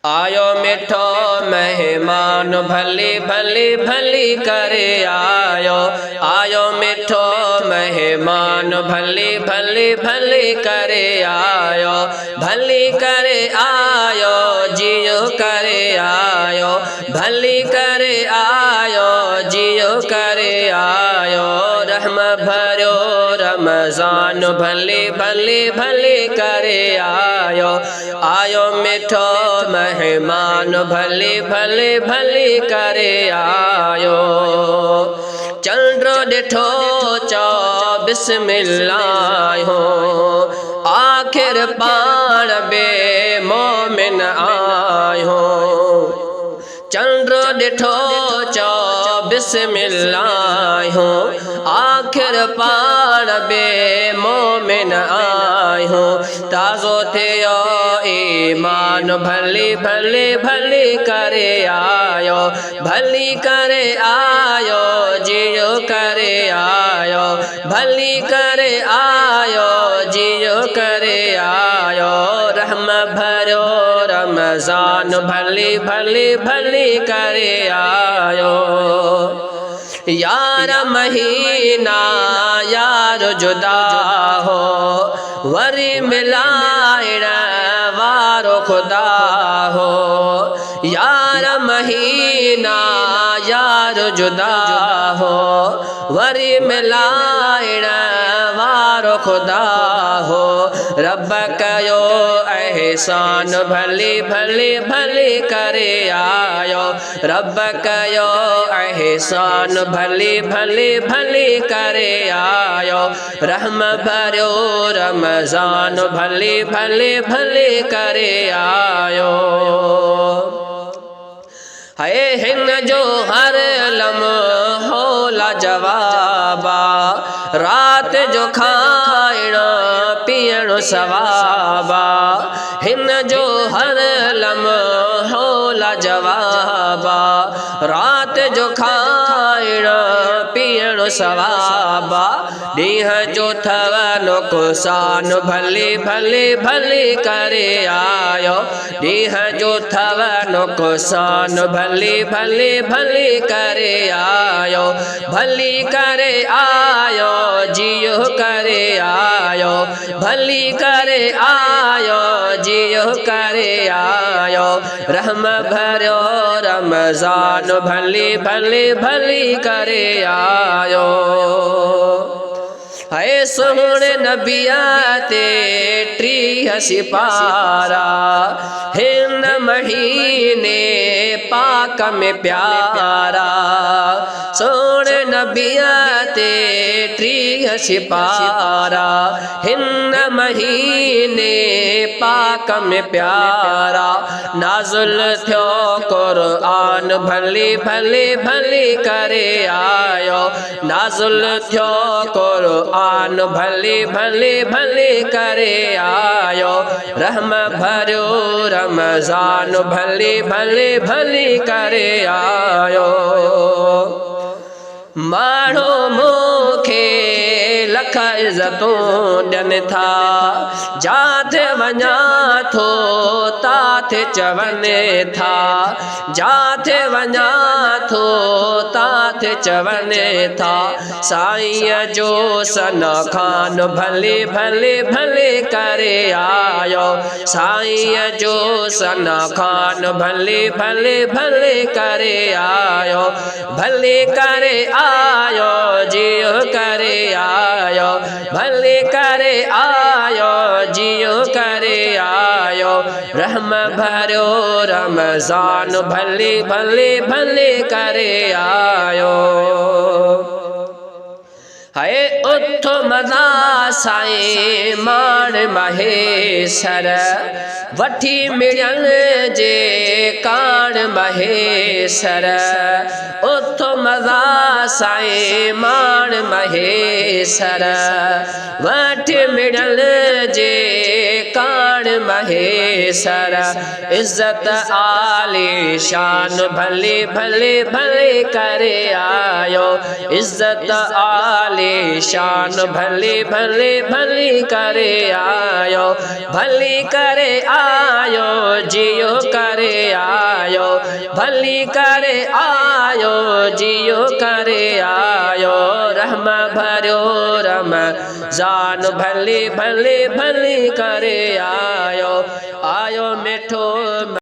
आयो मिठो मेहमान भली भली भली करे आयो। आयो मिठो मेहमान भली भली भली करे आयो। भली करे आयो जियो करे आयो। भली करे आयो जियो करे आयो। रहम भरो रमजान भली भली भली करे आयो। आयो मिठो मेहमान भली भली भली करे आयो। चंद्रो डिठो चो बिस्मिल्लाह हो। आखिर पाण बे मोमिन आयो। चंद्रो डिठो चो बिस्मिल्लाह हो। आखिर पाण बे मोमिन आयो। ताज़ो थियो ईमान भली भली भली करे आयो। भली करे आयो जियो करे आयो। भली करे आयो जियो करे आयो। रहम भरो रमजान भली भली भली करे आयो। यार महीना यार जुदा हो। वरी मिलाइण वारो खुदा हो। यार महीना यार जुदा हो। वरी मिलाइण वारो खुदा हो। रब कयो एहसान भली भली भली करे आयो। रब कयो एहसान भली भली भली करे आयो। रहम भरो रमजान भली भली भली करे आयो। है हिन जो हर लम्हो लाजवाबा। रात जो खाइण पीअण सवाबा। हिन जो हर लम्हो लाजवाबा। रात जो खाइण पीअण सवाबा। ॾींहं जो थव नुक़सान भली भली भली करे आयो। ॾींहं जो थव नुक़सान भली भली भली करे आयो। भली करे आयो जियो करे आयो। भली करे आयो जियो करे आयो। रहम भरो रमजान भली भली भली करे आयो। है सोहणे नबिया ते 30 सिपारा। हिन महीने पाक में प्यारा। सोहणे नबिया ते 30 सिपारा। हिन महीने पाक में प्यारा। नाज़ुल थियो क़ुरआन भली भली भली करे आयो। नाज़ुल थियो क़ुरआन भली भली भली करे आयो। रहम भरो रमजान भली भली भली करे आयो। माण्हू मूंखे लख इज़तूं ॾियनि था। जाथे वञा थो ताथे चवनि था। जाथे वञा थो ताथे चवनि था। साईं जो सना खान भली भली भली करे आयो। साईं जो सना खान भली भली भली करे आयो। भली करे आयो जियो करे आयो। भली करे आयो जियो करे आयो। रहम भरो रमजान भली भली भली करे आयो। है उठ मदा साईं माण महेशर। वठी मिलण जे काण महेशर। उठ मदा साईं माण महेशर। वठी मिलण जे काण महेशर। इज़्ज़त आली शान भली भली भली करे आयो। इज़्ज़त आली शान भली भली भली करे आयो। भली करे आयो जियो करे भली करे आयो जियो करे आयो रहम भरियो रमज़ान भली भली भली करे आयो आयो मिठो